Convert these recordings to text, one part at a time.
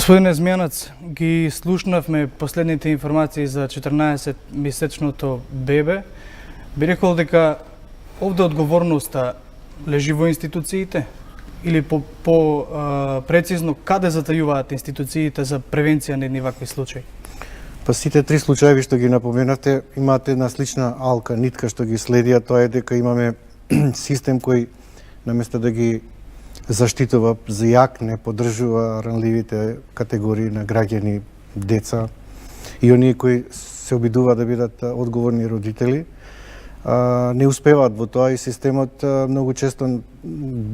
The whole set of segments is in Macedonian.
Господине Змјанац, ги слушнавме последните информации за 14-месечното бебе. Би рекол дека овде одговорноста лежи во институциите или прецизно каде затајуваат институциите за превенција на едни вакви случаи? Па сите три случаи што ги напоменавте имаат една слична алка, нитка што ги следи, а тоа е дека имаме систем кој наместо да ги заштитува за јак, не поддржува ранливите категории на граѓани, деца и оние кои се обидуваат да бидат одговорни родители, не успеваат во тоа и системот многу често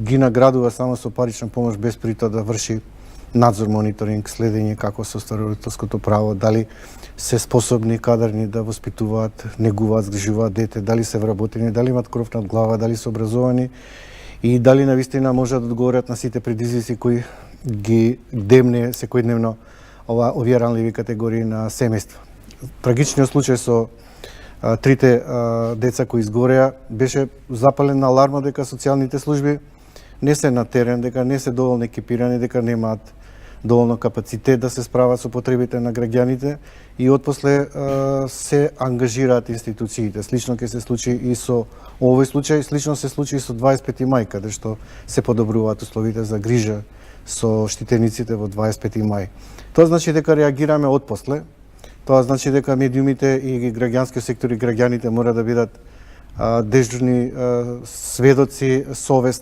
ги наградува само со парична помош без при тоа да врши надзор, мониторинг, следење како се остварува родителското право, дали се способни, кадарни да воспитуваат, негуваат, згрижуваат дете, дали се вработени, дали имаат кров над глава, дали се образовани и дали навистина можат да одговорат на сите предизвици кои ги демне секојдневно овие ранливи категории на семејства. Трагичниот случај со трите деца кои изгореа беше запалена аларма дека социјалните служби не се на терен, дека не се доволно екипирани, дека немаат доволно капацитет да се справат со потребите на граѓаните и отпосле се ангажираат институциите. Слично ќе се случи и со овој случај, слично се случи и со 25 мај, каде што се подобруваат условите за грижа со штитениците во 25 мај. Тоа значи дека реагираме отпосле, тоа значи дека медиумите и граѓанскиот сектор и граѓаните мора да бидат дежурни сведоци,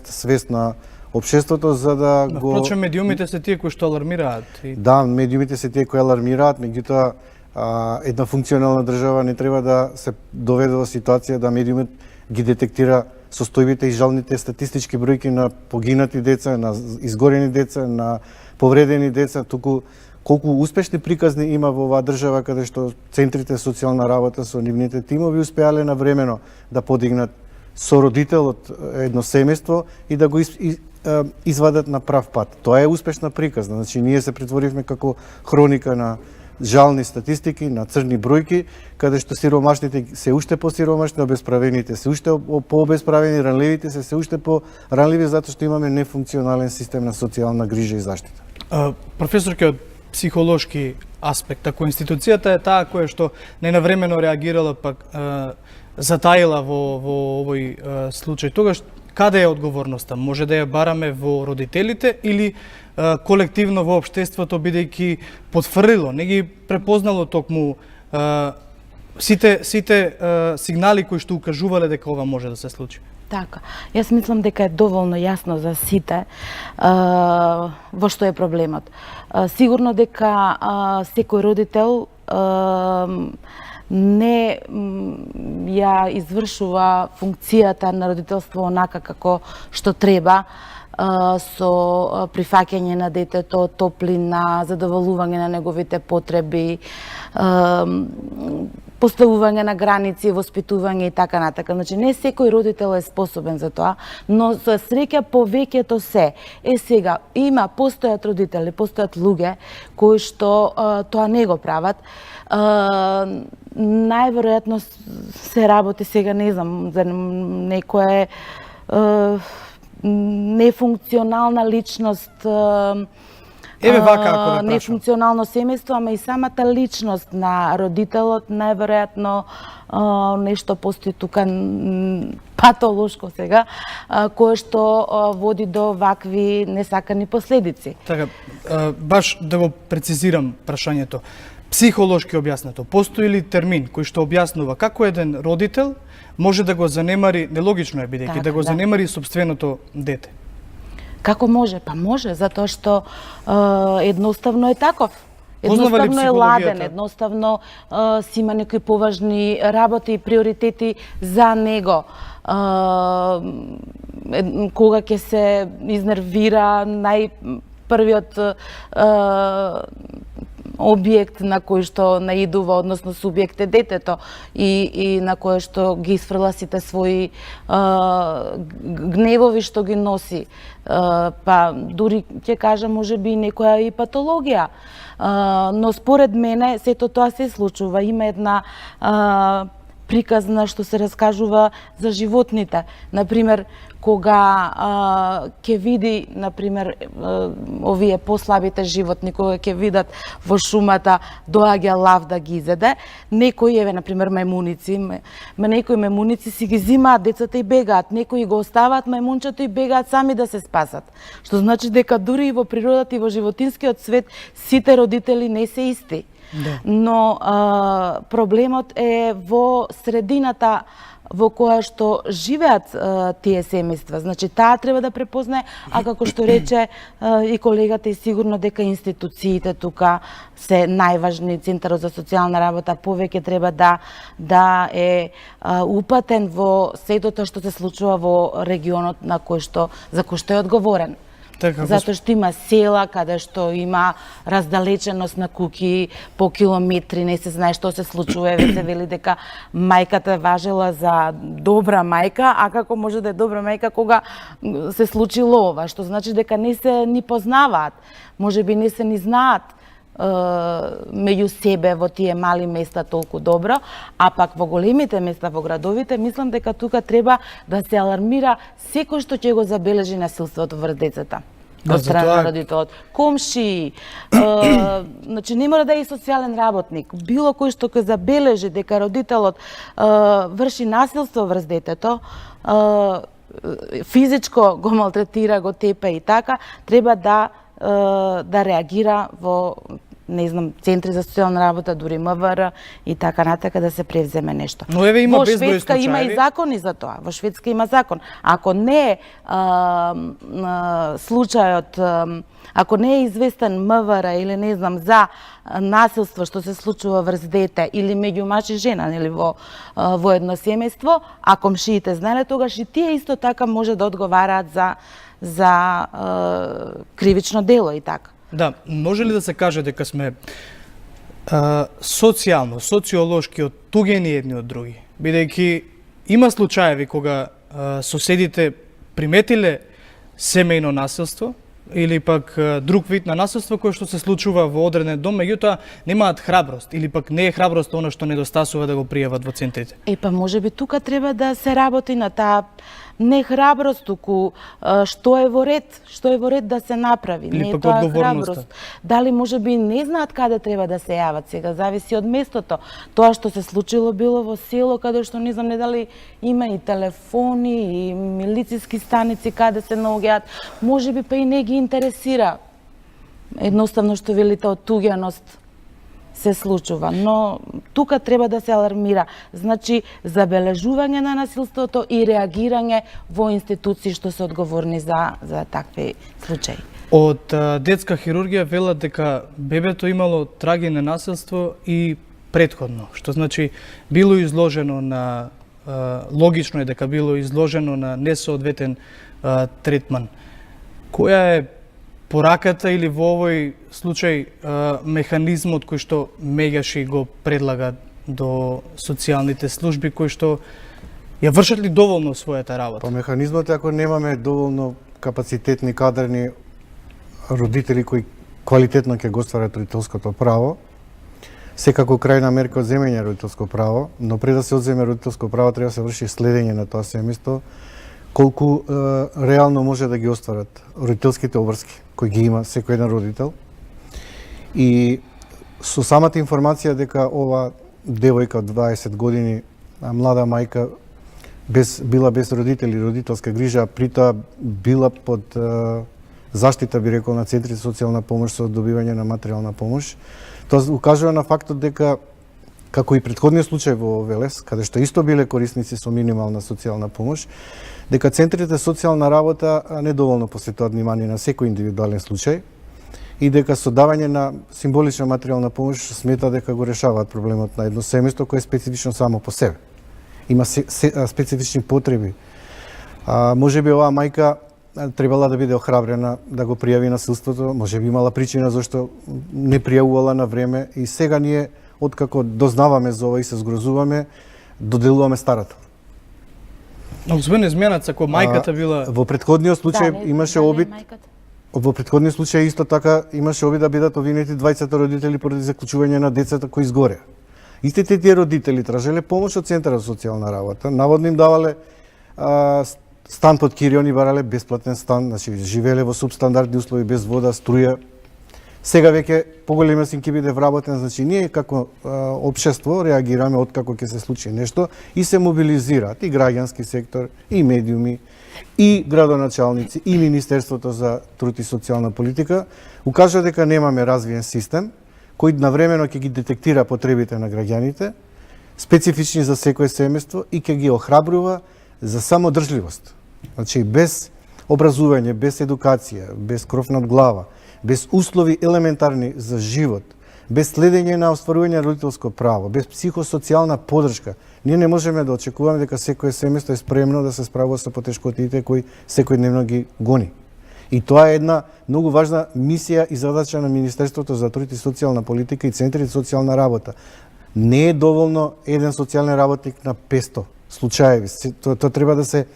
свест на општеството за да го... Впрочем, медиумите се тие кои што алармираат. Да, медиумите се тие кои алармираат, меѓутоа една функционална држава не треба да се доведе во ситуација да медиумот ги детектира состојбите и жалните статистички бројки на погинати деца, на изгорени деца, на повредени деца, туку колку успешни приказни има во оваа држава каде што центрите социјална работа со нивните тимови успеале навремено да подигнат со родителот едно семејство и да го извадат на прав пат. Тоа е успешна приказна. Значи, ние се претворивме како хроника на жални статистики, на црни бројки, каде што сиромашните се уште посиромашни, обесправените се уште пообесправени, ранливите се уште поранливи, затоа што имаме нефункционален систем на социјална грижа и заштита. Професорке, од психолошки аспект, ако институцијата е таа која што ненавремено реагирала, пак затаила во овој случај, тогаш каде е одговорноста? Може да ја бараме во родителите или колективно во општеството, бидејќи потврдило, не ги препознало токму сите сигнали кои што укажувале дека ова може да се случи? Така. Јас мислам дека е доволно јасно за сите во што е проблемот. Сигурно дека секој родител не ја извршува функцијата на родителство онака како што треба, со прифаќање на детето, топлина, задоволување на неговите потреби, поставување на граници, воспитување и така натака. Значи, не секој родител е способен за тоа, но со среќа повеќето се. Сега, постојат родители, постојат луѓе кои што тоа не го прават. Најверојатно се работи сега, не знам, за некоја нефункционална личност, нефункционално семејство, ама и самата личност на родителот, најверојатно нешто постои тука патолошко сега, кое што води до вакви несакани последици. Така, баш да го прецизирам прашањето. Психолошки објаснато, постои ли термин кој што објаснува како еден родител може да го занемари, нелогично е бидејќи, да го занемари собственото дете? Како може? Па може, затоа што едноставно е таков. Едноставно е ладен, едноставно си има некои поважни работи и приоритети за него. Кога ќе се изнервира, најпрвиот објект на кој што наидува, односно субјект е детето и на кој што ги исфрла сите своји гневови што ги носи. Па дури ќе кажам можеби некоја и патологија. Но според мене сето тоа се случува. Има една приказна што се раскажува за животните. Например, кога ќе види, например, овие послабите животни, кога ќе видат во шумата доаѓа лав да ги изеде, некои, еве, например, мајмуници, некои мајмуници си ги зимаат децата и бегаат, некои го оставаат мајмунчето и бегаат сами да се спасат. Што значи дека дури и во природата и во животинскиот свет сите родители не се исти. Да. Но проблемот е во средината во која што живеат тие семејства. Значи, таа треба да препознае, а како што рече и колегата, и сигурно дека институциите тука се најважни, Центарот за социјална работа повеќе треба да е упатен во сето тоа што се случува во регионот за кој што е одговорен. Така, Затоа што има села каде што има раздалеченост на куќи по километри, не се знае што се случува, еве се вели дека мајката важела за добра мајка, а како може да е добра мајка кога се случило ова, што значи дека не се ни познаваат, можеби не се ни знаат меѓу себе во тие мали места толку добро, а пак во големите места, во градовите, мислам дека тука треба да се алармира секој што ќе го забележи насилството врз децата. Да, Од страна затоа- на родителот, комши, значи не мора да е и социјален работник, било кој што ќе забележи дека родителот врши насилство врз детето, физичко го малтретира, го тепе и така, треба да реагира во, не знам, центри за социјална работа, дури МВР и така натака, да се превземе нешто. Но еве има Во безброј Шведска има и случаи. закони за тоа. Во Шведска има закон. Ако не е случајот, ако не е известен МВР или не знам за насилство што се случува врз дете или меѓу маж и жена, нели во едно семејство, а комшиите знаеле, тогаш и тие исто така може да одговараат за кривично дело и така. Да, може ли да се каже дека сме социјално, социолошки оттугени едни од други? Бидејќи има случаеви кога соседите приметиле семејно насилство или пак друг вид на насилство кој што се случува во одреден дом, меѓутоа немаат храброст или пак не е храброст она што недостасува да го пријават во центрите. Па можеби тука треба да се работи на таа не храброст, туку што е во ред да се направи. Или не е пак тоа одговорноста. храброст. Дали можеби не знаат каде треба да се јават сега, зависи од местото. Тоа што се случило било во село каде што не знам не дали има и телефони и милициски станици каде се наоѓаат, можеби па и не ги интересира. Едноставно што велите оттуѓаност се случува, но тука треба да се алармира. Значи, забележување на насилството и реагирање во институции што се одговорни за такви случаи. Од детска хирургија велат дека бебето имало траги на насилство и претходно, што значи било изложено на логично е дека било изложено на несоодветен третман. Која е пораката или во овој случај механизмот кој што Меѓаши го предлага до социјалните служби кои што ја вршат ли доволно својата работа? Па механизмот е ако немаме доволно капацитетни кадрни родители кои квалитетно ќе го остварат родителското право, секако крајна мерка од земење родителско право, но пред да се одземе родителско право треба да се врши следење на тоа семејство, колку реално може да ги остварат родителските обврски кои ги има секој еден родител. И со самата информација дека ова девојка од 20 години, млада мајка, била без родители, родителска грижа, при тоа била под заштита, би рекол, на центрите за социјална помош со добивање на материјална помош. Тоа укажува на фактот дека, како и претходниот случај во Велес, каде што исто биле корисници со минимална социјална помош, дека центрите за социјална работа недоволно посветуваат внимание на секој индивидуален случај и дека со давање на символична материјална помош смета дека го решаваат проблемот на едно семејство кое е специфично само по себе. Има специфични потреби. Можеби оваа мајка требала да биде охрабрена да го пријави насилството, можеби имала причина зашто не пријавувала на време и сега ние откако дознаваме за ова и се згрозуваме, доделуваме старата. Господин Изменац, ако мајката била... Во претходниот случај имаше обид. Во претходниот случај исто така имаше обид да бидат обвинети двајцата родители поради заклучување на децата кои изгореа. Истите тие родители тражеле помош од Центарот за социјална работа, наводно им давале стан под кирион и барале бесплатен стан, значи живееле во субстандардни услови без вода, струја. Сега веќе поголемиот син ќе биде вработен, значи ние како општество реагираме откако ќе се случи нешто и се мобилизираат и граѓански сектор, и медиуми, и градоначалници, и Министерството за труд и социјална политика, укажа дека немаме развиен систем кој навремено ќе ги детектира потребите на граѓаните, специфични за секое семејство и ќе ги охрабрува за самодржливост. Значи без образување, без едукација, без кров над глава, без услови елементарни за живот, без следење на остварување на родителско право, без психосоцијална подршка, ние не можеме да очекуваме дека секое семејство е спремно да се справува со потешкотиите кои секојдневно ги гони. И тоа е една многу важна мисија и задача на Министерството за труд и социјална политика и центрите за социјална работа. Не е доволно еден социјален работник на 500 случаеви. Тоа треба да се,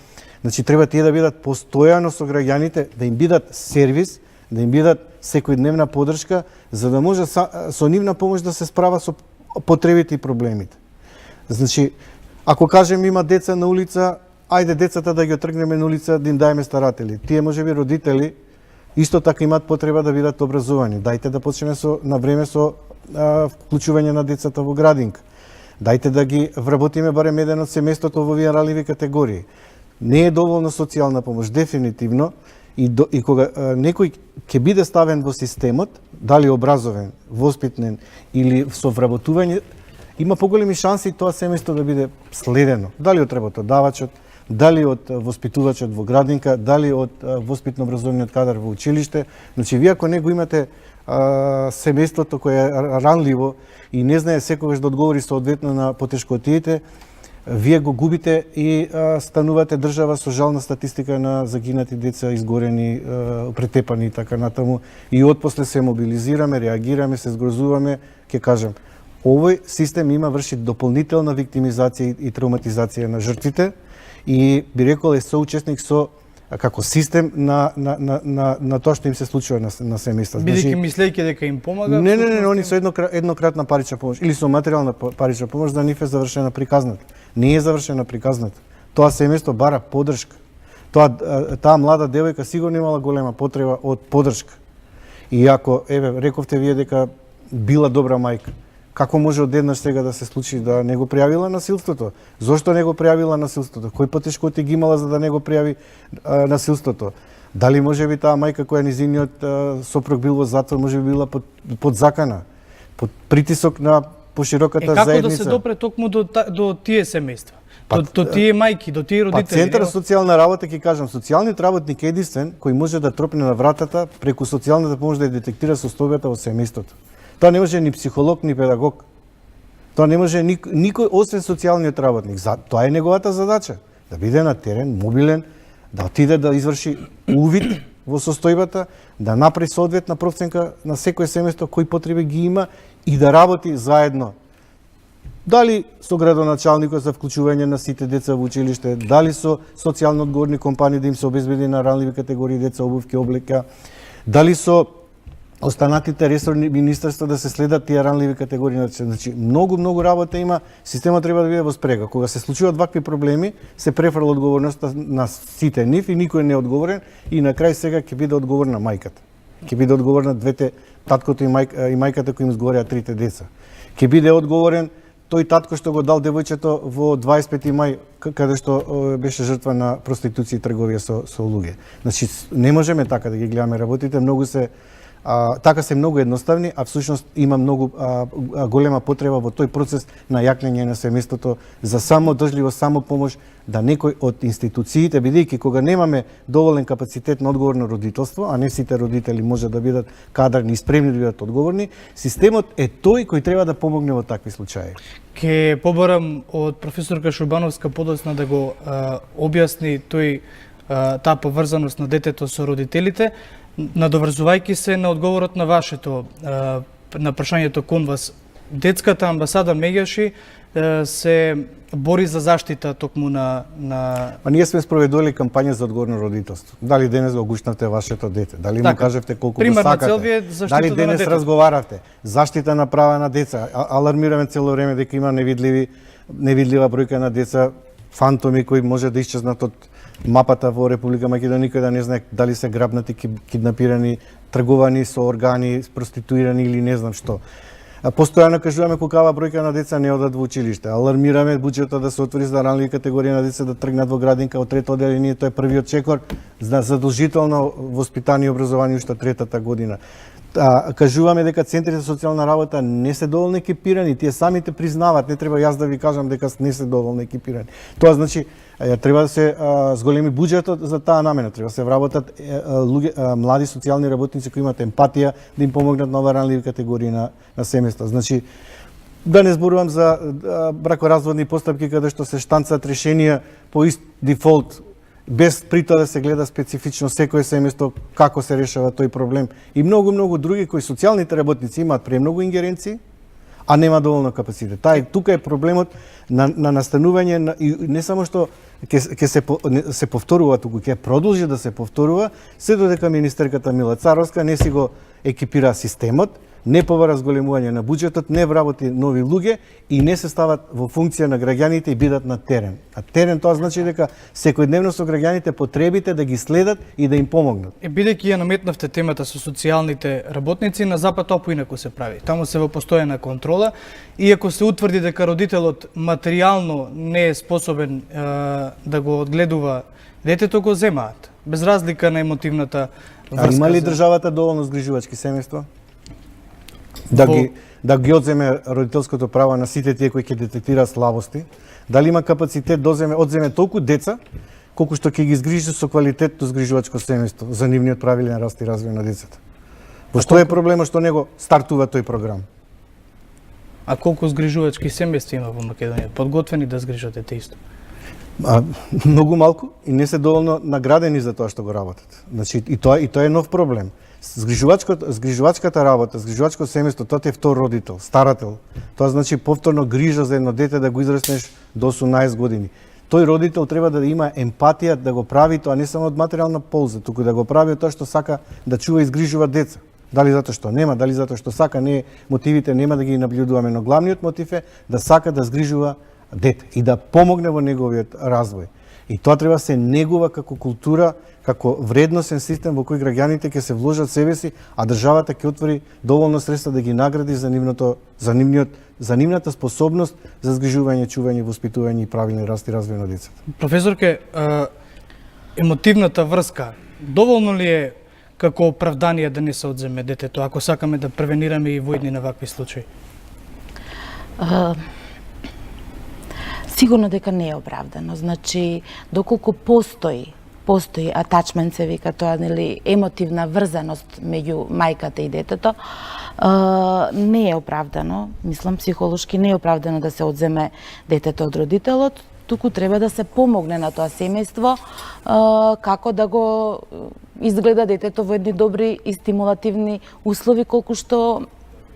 значи треба тие да бидат постојано со граѓаните, да им бидат сервис, да им бидат секојдневна подршка, за да може со нивна помош да се справа со потребите и проблемите. Значи, ако кажем има деца на улица, ајде децата да ги отргнеме на улица, да им даеме старатели. Тие можеби родители исто така имаат потреба да бидат образовани. Дајте да почнеме на време со вклучување на децата во градинка. Дајте да ги вработиме барем еден од семејството во овие ранливи категории. Не е доволно социјална помош, дефинитивно, и кога некој ќе биде ставен во системот, дали образовен, воспитнен или со вработување, има поголеми шанси тоа семејство да биде следено. Дали од работодавачот, дали од воспитувачот во градинка, дали од воспитно-образовниот кадар во училиште. Значи, вие ако не го имате семејството кое е ранливо и не знае секогаш да одговори соодветно на потешкотиите, вие го губите и станувате држава со жална статистика на загинати деца, изгорени, претепани и така натаму. И отпосле се мобилизираме, реагираме, се згрозуваме, ќе кажам, овој систем врши дополнителна виктимизација и травматизација на жртвите и би рекол е соучесник со како систем на тоа што им се случува на семејства. Бидејќи мислејќи дека им помага? Не, они со еднократна парична помош или со материјална парична помош за нив е завршена приказната. Не е завршена приказната. Тоа семејство бара поддршка. Таа млада девојка сигурно имала голема потреба од поддршка. И ако, рековте вие дека била добра мајка, како може одеднаш сега да се случи да не го пријавила насилството? Зошто не го пријавила насилството? Кои потешкоти ги имала за да не го пријави насилството? Дали можеби таа мајка која низиниот сопруг бил во затвор, можеби била под закана, под притисок на пошироката заедница? Како да се допре токму до тие семејства? До тие мајки, до тие родители? Центар за социјална работа, ќе кажам, социјалниот работник е единствен кој може да тропне на вратата преку социјалната помош да ја детектира состојбата во семејството. Тоа не може ни психолог, ни педагог. Тоа не може никој освен социјалниот работник. Тоа е неговата задача. Да биде на терен, мобилен, да отиде да изврши увид во состојбата, да направи соодветна проценка на секој семејство кои потреби ги има и да работи заедно. Дали со градоначалникот за вклучување на сите деца во училиште, дали со социјално одговорни компании да им се обезбеди на ранливи категории деца обувки, облека, дали со останатите ресорни министерства да се следат тие ранливи категории. Значи, многу работа има, системот треба да биде во спрега. Кога се случуваат вакви проблеми, се префрла одговорноста на сите нив и никој не е одговорен и на крај сега ќе биде одговорна мајката. Ќе биде одговорна двете, таткото и мајката кои им изгореа трите деца. Ќе биде одговорен тој татко што го дал девојчето во 25 мај, каде што беше жртва на проституција и трговија со луѓе. Значи, не можеме така да ги гледаме работите, така се многу едноставни, а всушност има многу голема потреба во тој процес на јакнење на семејството за самодржливост, самопомош, да некој од институциите, бидејќи кога немаме доволен капацитет на одговорно родителство, а не сите родители може да бидат кадарни и спремни да бидат одговорни, системот е тој кој треба да помогне во такви случаи. Ке побарам од професорка Шубановска подоцна да го објасни таа поврзаност на детето со родителите, надоврзувајќи се на одговорот на вашето на прашањето кон вас. Детската амбасада Меѓаши се бори за заштита токму на Па ние сме спроведували кампања за одговорно родителство. Дали денес го гушнавте вашето дете? Дали му Така. кажевте колку го Примерна сакате? цел ви е заштита Дали на денес детето. разговаравте? Заштита на права на деца. Алармираме цело време дека има невидлива бројка на деца, фантоми кои може да исчезнат од мапата во Република Македонија, никој да не знае дали се грабнати, киднапирани, тргувани со органи, проституирани или не знам што. Постојано кажуваме колкава бројка на деца не одат во училиште. Алармираме буџетот да се отвори за ранливи категории на деца да тргнат во градинка од трето одделение, тоа е првиот чекор за задолжително воспитание и образование уште третата година. Кажуваме дека центрите за социјална работа не се доволно екипирани, тие самите признаваат, не треба јас да ви кажам дека не се доволно екипирани. Тоа значи треба да се зголеми буџетот за таа намена, треба да се вработат млади социјални работници кои имаат емпатија да им помогнат на ова ранливи категории на семејства. Значи да не зборувам за бракоразводни постапки каде што се штанцат решенија по ист дефолт без при тоа да се гледа специфично секое семејство како се решава тој проблем и многу други кои социјалните работници имаат премногу ингеренции, а нема доволно капацитет. Тука е проблемот на настанување и не само што ќе се повторува, туку ќе продолжи да се повторува, се додека министерката Мила Царовска не си го екипира системот, не побара зголемување на буџетот, не вработи нови луѓе и не се стават во функција на граѓаните и бидат на терен. А терен тоа значи дека секојдневно со граѓаните потребите да ги следат и да им помогнат. Бидејќи ја наметнавте темата со социјалните работници, на запад тоа поинаку се прави. Таму се во постојана контрола и ако се утврди дека родителот материјално не е способен да го одгледува детето, го земаат, без разлика на емотивната врска. А има ли државата доволно згрижувачки семејства? Да ги одземе родителското право на сите тие кои ќе детектираат слабости, дали има капацитет да одземе толку деца колку што ќе ги згрижи со квалитетно згрижувачко семејство за нивниот правилен раст и развој на децата. Во што е проблемот што него стартува тој програм? А колку згрижувачки семејства има во Македонија? Подготвени да згрижат дете исто? Многу малку и не се доволно наградени за тоа што го работат. Значи и тоа е нов проблем. Згрижувачката работа, згрижувачко семејство, тоа е втор родител, старател. Тоа значи повторно грижа за едно дете да го израснеш до 18 години. Тој родител треба да има емпатија да го прави тоа не само од материјална полза, туку да го прави тоа што сака да чува и изгрижува деца. Дали затоа што нема, дали затоа што сака, не мотивите нема да ги наблюдуваме, но главниот мотив е да сака да згрижува дете и да помогне во неговиот развој. И тоа треба се негува како култура, како вредносен систем во кој граѓаните ќе се вложат себе си, а државата ќе отвори доволно средства да ги награди за нивната способност за згрижување, чување, воспитување и правилен раст и развој на децата. Професорке, емотивната врска доволно ли е како оправдание да не се одземе детето, ако сакаме да превенираме и војни на вакви случаи? Сигурно дека не е оправдано. Значи, доколку постои атачмент, се вика тоа, нели, емотивна врзаност меѓу мајката и детето, не е оправдано. Мислам, психолошки не е оправдано да се одземе детето од родителот, туку треба да се помогне на тоа семејство како да го изгледа детето во едни добри и стимулативни услови колку што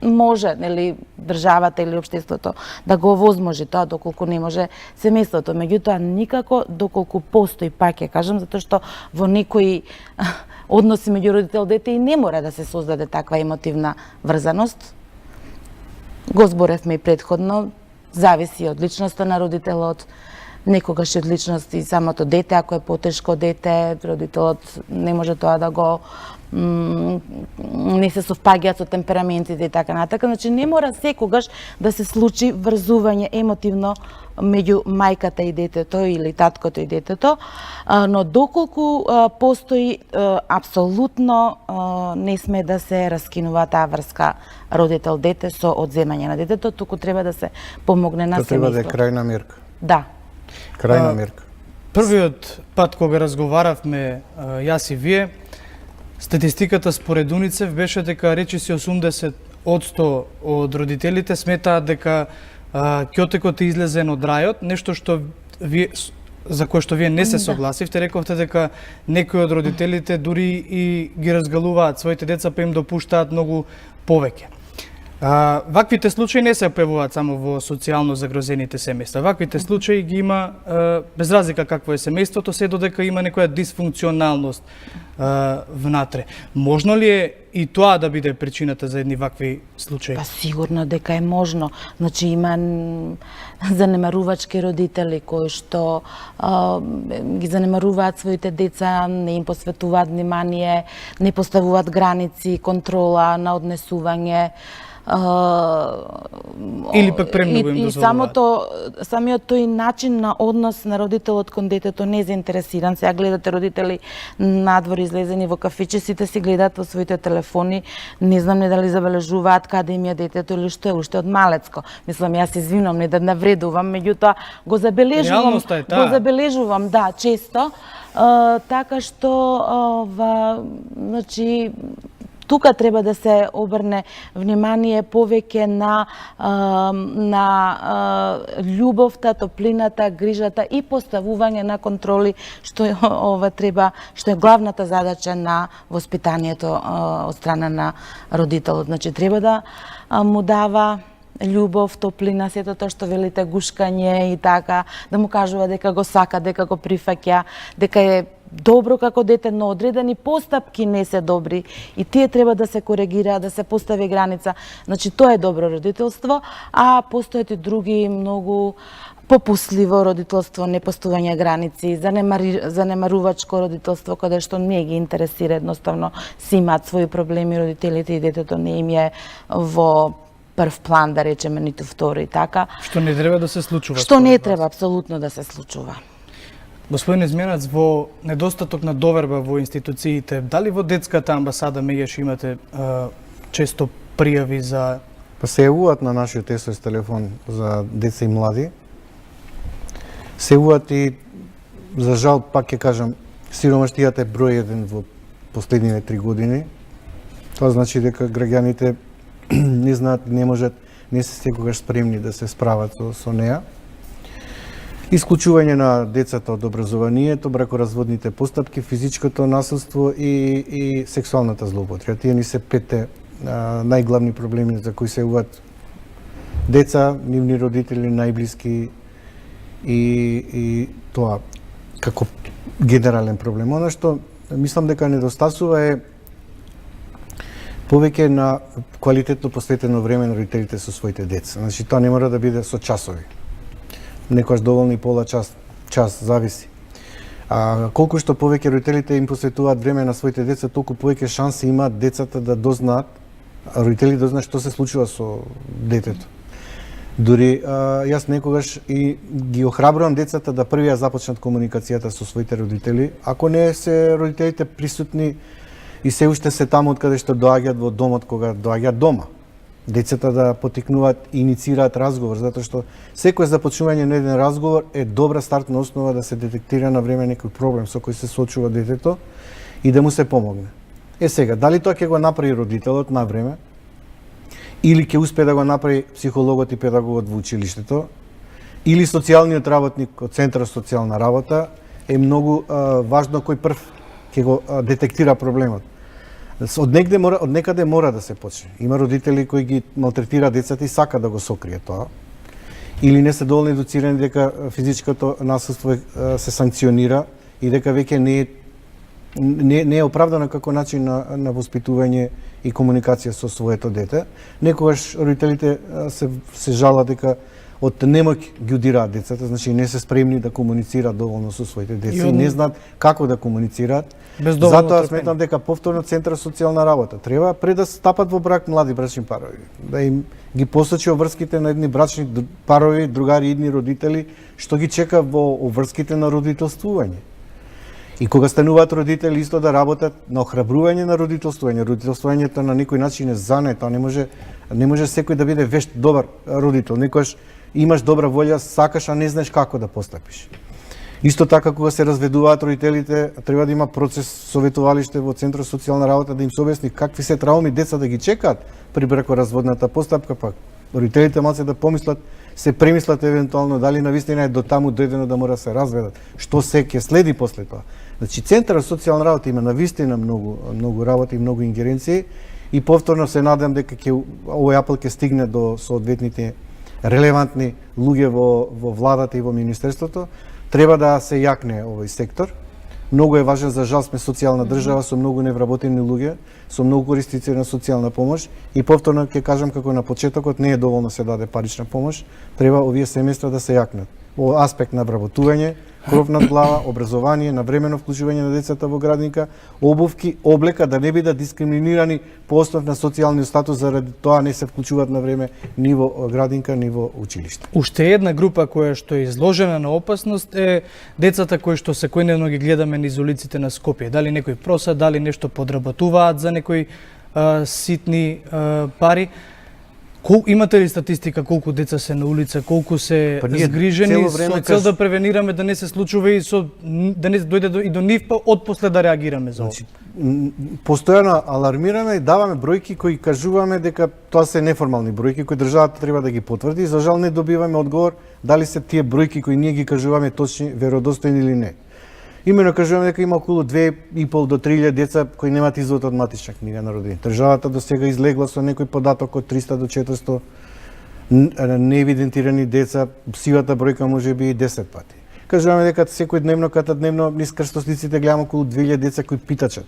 може, нели, државата или општеството да го овозможи тоа, доколку не може семејството. Меѓутоа, никако доколку постои, пак ќе кажам, затоа што во некои односи меѓу родител и дете и не мора да се создаде таква емотивна врзаност. Го зборевме и претходно, зависи од личноста на родителот, некогаш и од личност и самото дете, ако е потешко дете, родителот не може тоа да го не се совпаѓаат со темпераментите и така натака. Значи не мора секогаш да се случи врзување емотивно меѓу мајката и детето или таткото и детето, но доколку постои апсолутно не сме да се раскинува таа врска родител-дете со одземање на детето, туку треба да се помогне на семејството. Тоа треба да е крајна мерка. Да. Крајна мерка. Првиот пат кога разговаравме јас и вие, статистиката според УНИЦЕФ беше дека речиси 80% од родителите сметаат дека ќотекот е излезен од рајот, нешто што вие за кое што вие не се согласивте, рековте дека некои од родителите дури и ги разгалуваат своите деца па им допуштаат многу повеќе. Ваквите случаи не се појавуваат само во социјално загрозените семејства. Ваквите случаи ги има без разлика какво е семејството, се додека има некоја дисфункционалност внатре. Можно ли е и тоа да биде причината за едни вакви случаи? Па сигурно дека е можно. Значи има занемарувачки родители кои што ги занемаруваат своите деца, не им посветуваат внимание, не поставуваат граници, контрола на однесување. Или пак премногу им дозволуваат. И самиот тој начин на однос на родителот кон детето не е заинтересиран. Сега гледате родители надвор излезени во кафиче, сите си гледаат во своите телефони, не знам не дали забележуваат каде им е детето или што е, уште од малецко. Мислам, јас извинувам, не да навредувам, меѓутоа го забележувам, Реалноста е таа. го забележувам, да, често. Така што, значи, тука треба да се обрне внимание повеќе на љубовта, топлината, грижата и поставување на контроли, што што е главната задача на воспитанието од страна на родителот. Значи треба да му дава љубов, топлина, сето тоа што велите, гушкање и така, да му кажува дека го сака, дека го прифаќа, дека е добро како дете, но одредени постапки не се добри и тие треба да се коригира, да се постави граница. Значи тоа е добро родителство, а постојат и други многу попусливо родителство, непоставување граници, занемарувачко родителство каде што не ги интересира, едноставно си имаат своји проблеми родителите и детето не им е во прв план, да речеме, ниту втори, така. Што не треба да се случува. Што не треба апсолутно да се случува. Господин Изменац, во недостаток на доверба во институциите, дали во детската амбасада меѓаш имате често пријави за... Па се јавуваат на нашиот СОС телефон за деца и млади. Се јавуваат и, за жал, пак ќе кажам, сиромаштијата е број 1 во последниве 3 години. Тоа значи дека граѓаните не знаат, не можат, не се секогаш спремни да се справат со неа. Исклучување на децата од образованието, бракоразводните постапки, физичкото насилство и сексуалната злоупотреба. Тие ни се 5 најглавни проблеми за кои се јавуваат деца, нивни родители, најблиски и тоа како генерален проблем. Она што мислам дека недостасува е повеќе на квалитетно посветено време на родителите со своите деца. Значи тоа не мора да биде со часови. Некојаш доволно и пола час, зависи. Колку што повеќе родителите им посветуваат време на своите деца, толку повеќе шанси имаат децата да дознаат, родителите дознаат што се случува со детето. Дури јас некогаш и ги охрабрувам децата да први ја започнат комуникацијата со своите родители, ако не се родителите присутни и се уште се таму од каде што доаѓаат во домот кога доаѓаат дома. Децата да потикнуваат и иницираат разговор, затоа што секој започнување на еден разговор е добра стартна основа да се детектира на време некој проблем со кој се соочува детето и да му се помогне. Сега, дали тоа ќе го направи родителот на време, или ќе успее да го направи психологот и педагогот во училиштето, или социјалниот работник од Центарот за социјална работа, е многу важно кој прв ќе го детектира проблемот. Од некаде мора да се почне. Има родители кои ги малтретираат децата и сака да го сокрие тоа. Или не се доволно едуцирани дека физичкото насилство се санкционира и дека веќе не е оправдано како начин на воспитување и комуникација со своето дете. Некогаш родителите се жалат дека од немоќ ги удираат децата, значи не се спремни да комуницираат доволно со своите деца и не знаат како да комуницираат. Затоа сметам дека повторно Центарот за социјална работа треба пред да стапат во брак млади брачни парови, да им ги посочи обврските на едни брачни парови, другари, идни родители, што ги чека во обврските на родителствување. И кога стануваат родители исто да работат на охрабрување на родителствување. Родителствувањето на некој начин е занет, тоа не може секој да биде вешт добар родител. Некојаш имаш добра волја, сакаш, а не знаеш како да постапиш. Исто така, кога се разведуваат родителите, треба да има процес советувалиште во Центарот за социјална работа да им се објасни какви се трауми деца да ги чекаат при бракоразводната постапка, пак родителите малце да помислат, се премислат евентуално дали навистина е до таму дојдено да мора да се разведат, што се ќе следи после тоа. Значи Центарот за социјална работа има навистина многу работа и многу ингеренции и повторно се надам дека овој апел ќе стигне до соодветните релевантни луѓе во владата и во министерството. Треба да се јакне овој сектор. Многу е важен, за жал сме социјална држава со многу невработени луѓе, со многу корисници на социјална помош и повторно ќе кажам како на почетокот не е доволно се даде парична помош, треба овие семејства да се јакнат. Во аспект на вработување, кров над глава, образование, навремено вклучување на децата во градинка, обувки, облека, да не бидат дискриминирани по основ на социјалниот статус, заради тоа не се вклучуваат на време ни во градинка, ни во училиште. Уште една група која што е изложена на опасност е децата кои што секојдневно ги гледаме низ улиците на Скопје. Дали некој проса, дали нешто подработуваат за некои ситни пари. Имате ли статистика колку деца се на улица, колку се згрижени со цел да превенираме да не се случува и да не дојде и до нив па отпосле да реагираме за ова? Постојано алармираме и даваме бројки кои кажуваме дека тоа се неформални бројки кои државата треба да ги потврди. За жал не добиваме одговор дали се тие бројки кои ние ги кажуваме точни, веродостојни или не. Имено кажуваме дека има околу 2,5 до 3.000 деца кои немаат извод од матична книга на родени. Државата до сега излегла со некој податок од 300 до 400 неевидентирани деца, сивата бројка може би и 10 пати. Кажуваме дека секој дневно, дневно низ крстосниците гледаме околу 2.000 деца кои питачат.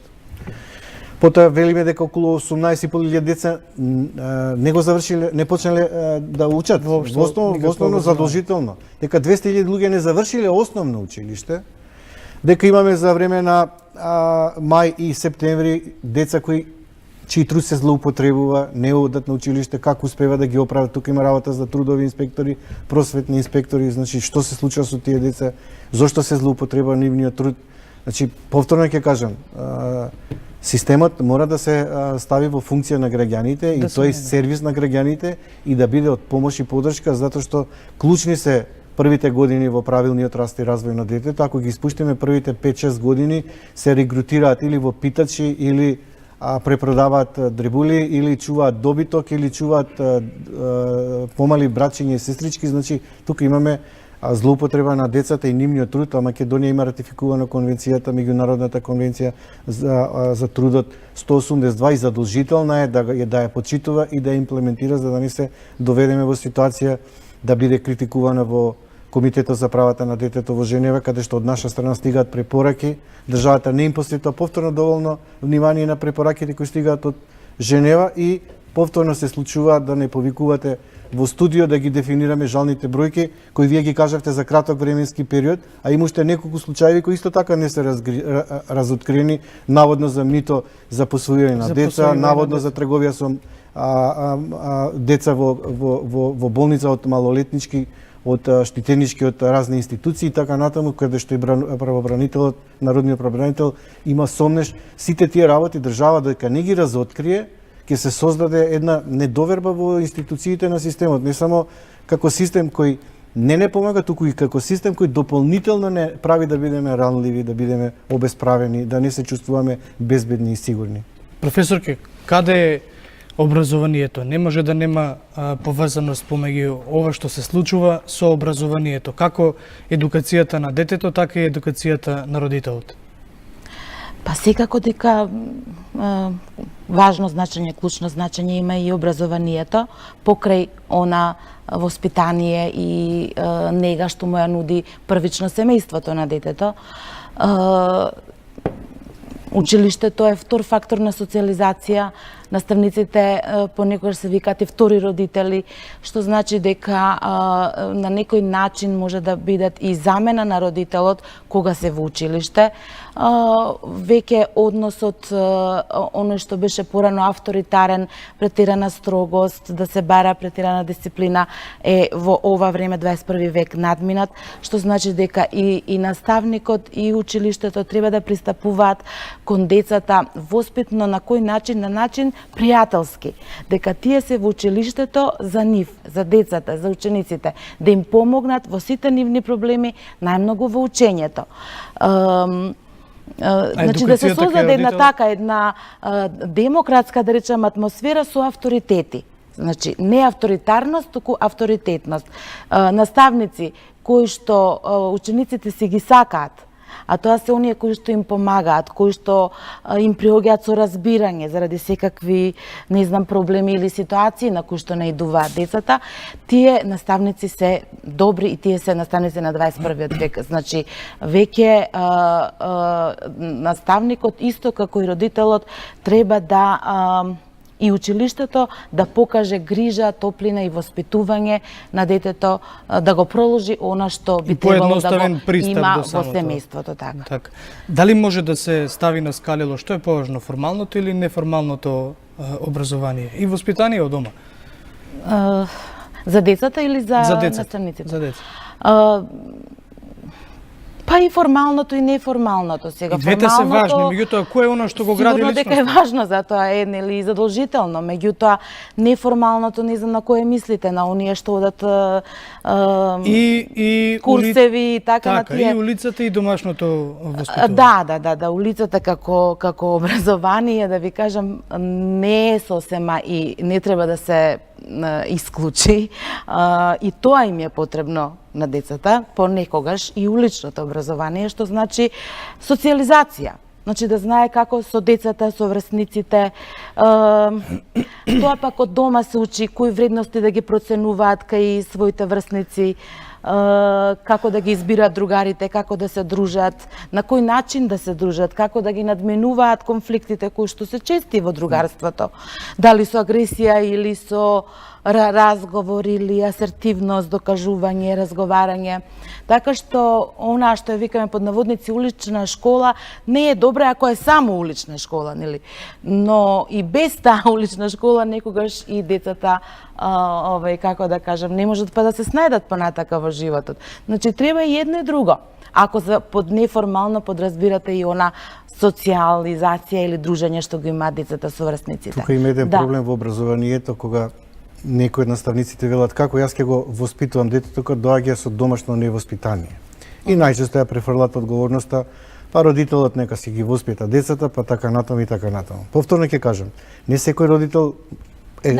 Потоа велиме дека околу 18.500 деца не го завршиле, не почнале да учат, основно задолжително. Дека 200.000 луѓе не завршиле основно училиште. Дека имаме за време на мај и септември деца чиј труд се злоупотребува, не одат на училиште, како успева да ги оправат. Тука има работа за трудови инспектори, просветни инспектори, значи што се случува со тие деца, зошто се злоупотреба нивниот труд. Значи повторно ќе кажам, системот мора да се стави во функција на граѓаните и тој сервис на граѓаните и да биде од помош и поддршка, затоа што клучни се првите години во правилниот раст и развој на детето. Ако ги испуштиме првите 5-6 години, се регрутираат или во питачи, или препродаваат дребули, или чуваат добиток, или чуваат помали братчиња и сестрички. Значи, тука имаме злоупотреба на децата и нивниот труд, а Македонија има ратификувана конвенцијата, меѓународната конвенција за трудот 182 и задолжителна е да ја почитува и да ја имплементира, за да не се доведеме во ситуација да биде критикувана во Комитетот за правата на детето во Женева, каде што од наша страна стигаат препораки. Државата не им посветува повторно доволно внимание на препораките кои стигаат од Женева и повторно се случува да не повикувате во студио да ги дефинираме жалните бројки кои вие ги кажавте за краток временски период, а има уште неколку случаи кои исто така не се разоткрени, наводно за мито за посвојување на деца, наводно за трговија со деца во болница од малолетнички, од штитенички од разни институции и така натаму, каде што и правобранителот, народниот правобранител има сомнеш. Сите тие работи држава дека не ги разоткрие, ќе се создаде една недоверба во институциите на системот, не само како систем кој не помага, туку и како систем кој дополнително не прави да бидеме ранливи, да бидеме обесправени, да не се чувствуваме безбедни и сигурни. Професорке, каде е образованието? Не може да нема поврзаност помеѓу ова што се случува со образованието, како едукацијата на детето, така и едукацијата на родителот. Па секако дека важно значење, клучно значење има и образованието, покрај она воспитание и нега што му ја нуди првично семејството на детето. Училиштето е втор фактор на социализација. Наставниците понекогаш се викаат и втори родители, што значи дека на некој начин може да бидат и замена на родителот кога се во училиште. Веќе односот, оној што беше порано авторитарен, претирана строгост, да се бара претирана дисциплина, е во ова време 21 век надминат, што значи дека и наставникот и училиштето треба да пристапуваат кон децата воспитно на кој начин, на начин пријателски, дека тие се во училиштето за нив, за децата, за учениците, да им помогнат во сите нивни проблеми, најмногу во учењето. Значи да се создаде една демократска, да речем, атмосфера со авторитети. Значи не авторитарност, туку авторитетност. Наставници кои што учениците си ги сакаат, а тоа се оние кои што им помагаат, кои што им приоѓаат со разбирање заради секакви, не знам, проблеми или ситуации на кои што наидуваат децата. Тие наставници се добри и тие се наставници на 21 век. Значи, веќе наставникот, исто како и родителот, треба да и училиштето да покаже грижа, топлина и воспитување на детето, да го проложи она што би требало да го има во семејството. Така. Дали може да се стави на скалило што е поважно, формалното или неформалното образование и воспитание од дома? За децата или за наставниците? За деца. Па и формалното и неформалното сега. И двете се важни, меѓутоа кој е оно што го гради личноста? Сигурно дека е важно, затоа е нели задолжително, меѓутоа неформалното не знам на кое мислите, на оние што одат и курсеви и така на тие. И улицата и домашното воспитување. Да, улицата како образование, да ви кажам, не е сосема и не треба да се исклучи. И тоа им е потребно на децата, понекогаш и уличното образование, што значи социализација. Значи да знае како со децата, со врсниците. Тоа пак од дома се учи кои вредности да ги проценуваат кај своите врсници, како да ги избираат другарите, како да се дружат, на кој начин да се дружат, како да ги надменуваат конфликтите кои што се чести во другарството. Дали со агресија или со разговор или асертивност, докажување, разговарање. Така што она што ја викаме под наводници улична школа не е добра ако е само улична школа, нели? Но и без таа улична школа некогаш и децата како да кажам, не можат па да се снајдат понатака во животот. Значи треба и едно и друго. Ако под неформално подразбирате и она социализација или дружење што го имаат децата со врсниците. Тука има еден проблем во образованието кога некои од наставниците велат како јас ќе го воспитувам детето кога доаѓа со домашно невоспитание. И најчесто ја префрлат одговорноста, па родителот нека си ги воспита децата, па така натаму и така натаму. Повторно ќе кажам, не секој родител е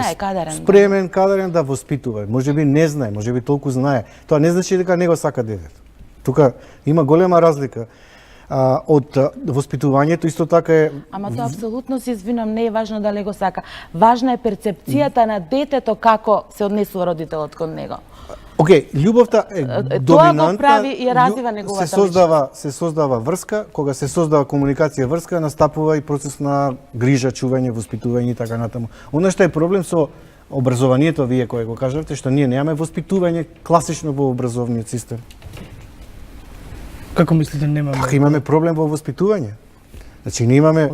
спремен, кадарен да воспитува. Можеби не знае, можеби толку знае. Тоа не значи дека не го сака детето. Тука има голема разлика од воспитувањето, исто така е... Ама тоа апсолутно се извинам, не е важно дали го сака. Важна е перцепцијата на детето како се однесува родителот кон него. Океј, љубовта е доминантна. Тоа го прави и развива неговата личност. Се создава врска, кога се создава комуникација врска, настапува и процес на грижа, чување, воспитување и така натаму. Она што е проблем со образованието, вие кој го кажавте, што ние немаме воспитување класично во образовниот систем. Како мислите немаме? Ако имаме проблем во воспитување. Значи ние имаме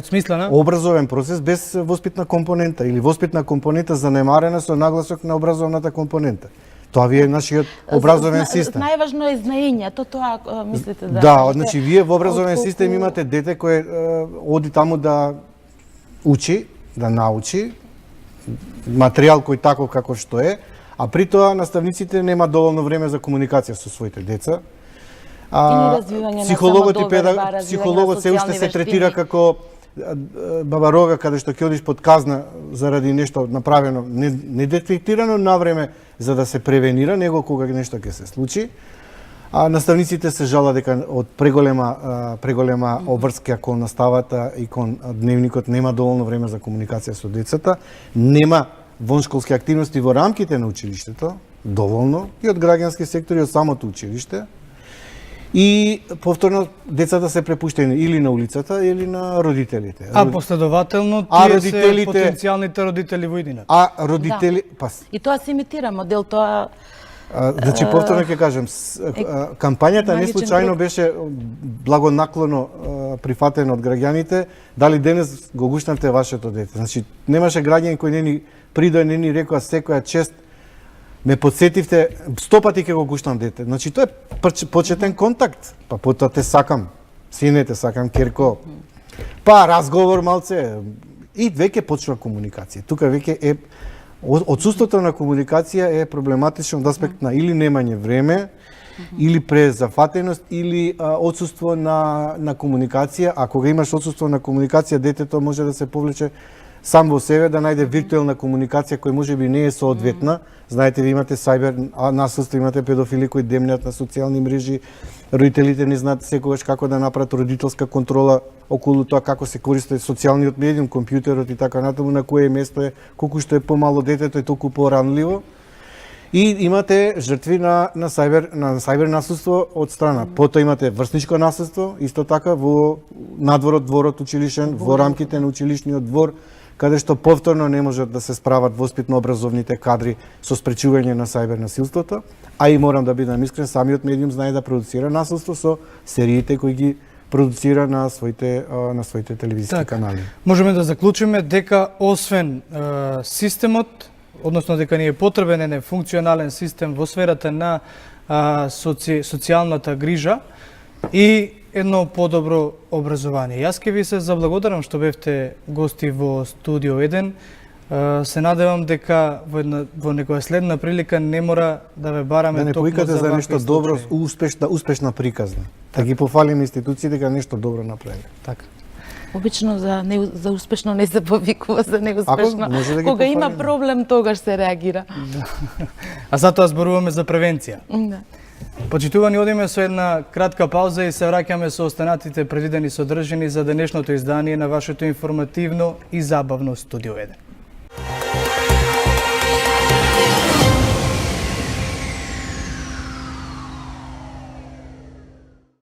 образовен процес без воспитна компонента или воспитна компонента занемарена со нагласок на образовната компонента. Тоа ви е нашиот образовен систем. Најважно е знаењето, тоа мислите да... Да, значи вие во образовен систем имате дете кое оди таму да учи, да научи материјал кој таков како што е, а при тоа наставниците нема доволно време за комуникација со своите деца. Психологот се уште се третира како баба Рога, каде што ќе одиш под казна заради нешто направено, не детектирано навреме за да се превенира, него кога нешто ќе се случи. А наставниците се жала дека од преголема обврска кон наставата и кон дневникот нема доволно време за комуникација со децата, нема воншколски активности во рамките на училиштето, доволно, и од граѓански сектор и од самото училиште. И повторно децата се препуштени или на улицата или на родителите. А последователно тие се потенцијалните родители во иднина. А родители, И тоа се имитира модел, тоа значи повторно ќе кажам, кампањата не случајно беше благонаклоно прифатена од граѓаните, дали денес го гушнавте вашето дете. Значи немаше граѓани кои не ни придоа, не ни рекоа секоја чест ме подсетивте, 100 пати ќе го гушнам дете. Значи тоа е почетен контакт. Па потоа те сакам, сине те сакам, керко. Па разговор малце и веќе почнува комуникација. Тука веќе е отсуството на комуникација е проблематично од аспект на или немање време, или презафатеност, или отсуство на комуникација. А кога имаш отсуство на комуникација, детето може да се повлече сам во себе да најде виртуелна комуникација која можеби не е соодветна. Знаете, ви имате сајбер насилство, имате педофили кои демнеат на социјални мрежи, родителите не знаат секогаш како да направат родителска контрола околу тоа како се користи социјалниот медиум, компјутерот и така натаму, на кое место е, колку што е помало детето е толку поранливо. И имате жртви на сајбер насилство од страна. Потоа имате врсничко насилство, исто така во надворот, дворот училишен, во рамките на училишниот двор, каде што повторно не можат да се справат воспитно-образовните кадри со спречување на сајбер насилството, а и морам да бидам искрен, самиот медиум знае да продуцира насилство со сериите кои ги продуцира на своите телевизиски канали. Можеме да заклучиме дека освен системот, односно дека ни е потребен еден функционален систем во сферата на социјалната грижа и едно подобро образование. Јас ке ви се заблагодарам што бевте гости во Студио 1. Се надевам дека во некоја следна прилика не мора да ве бараме да токму за вакви нешто добро, случаи. успешна приказна. Да ги пофалиме институциите дека нешто добро направи. Така. Обично за успешно не се повикува, за неуспешно. Да Кога има проблем, тогаш се реагира. А затоа зборуваме за превенција. Да. Почитувани, одиме со една кратка пауза и се враќаме со останатите предвидени содржини за денешното издание на вашето информативно и забавно Студио 1.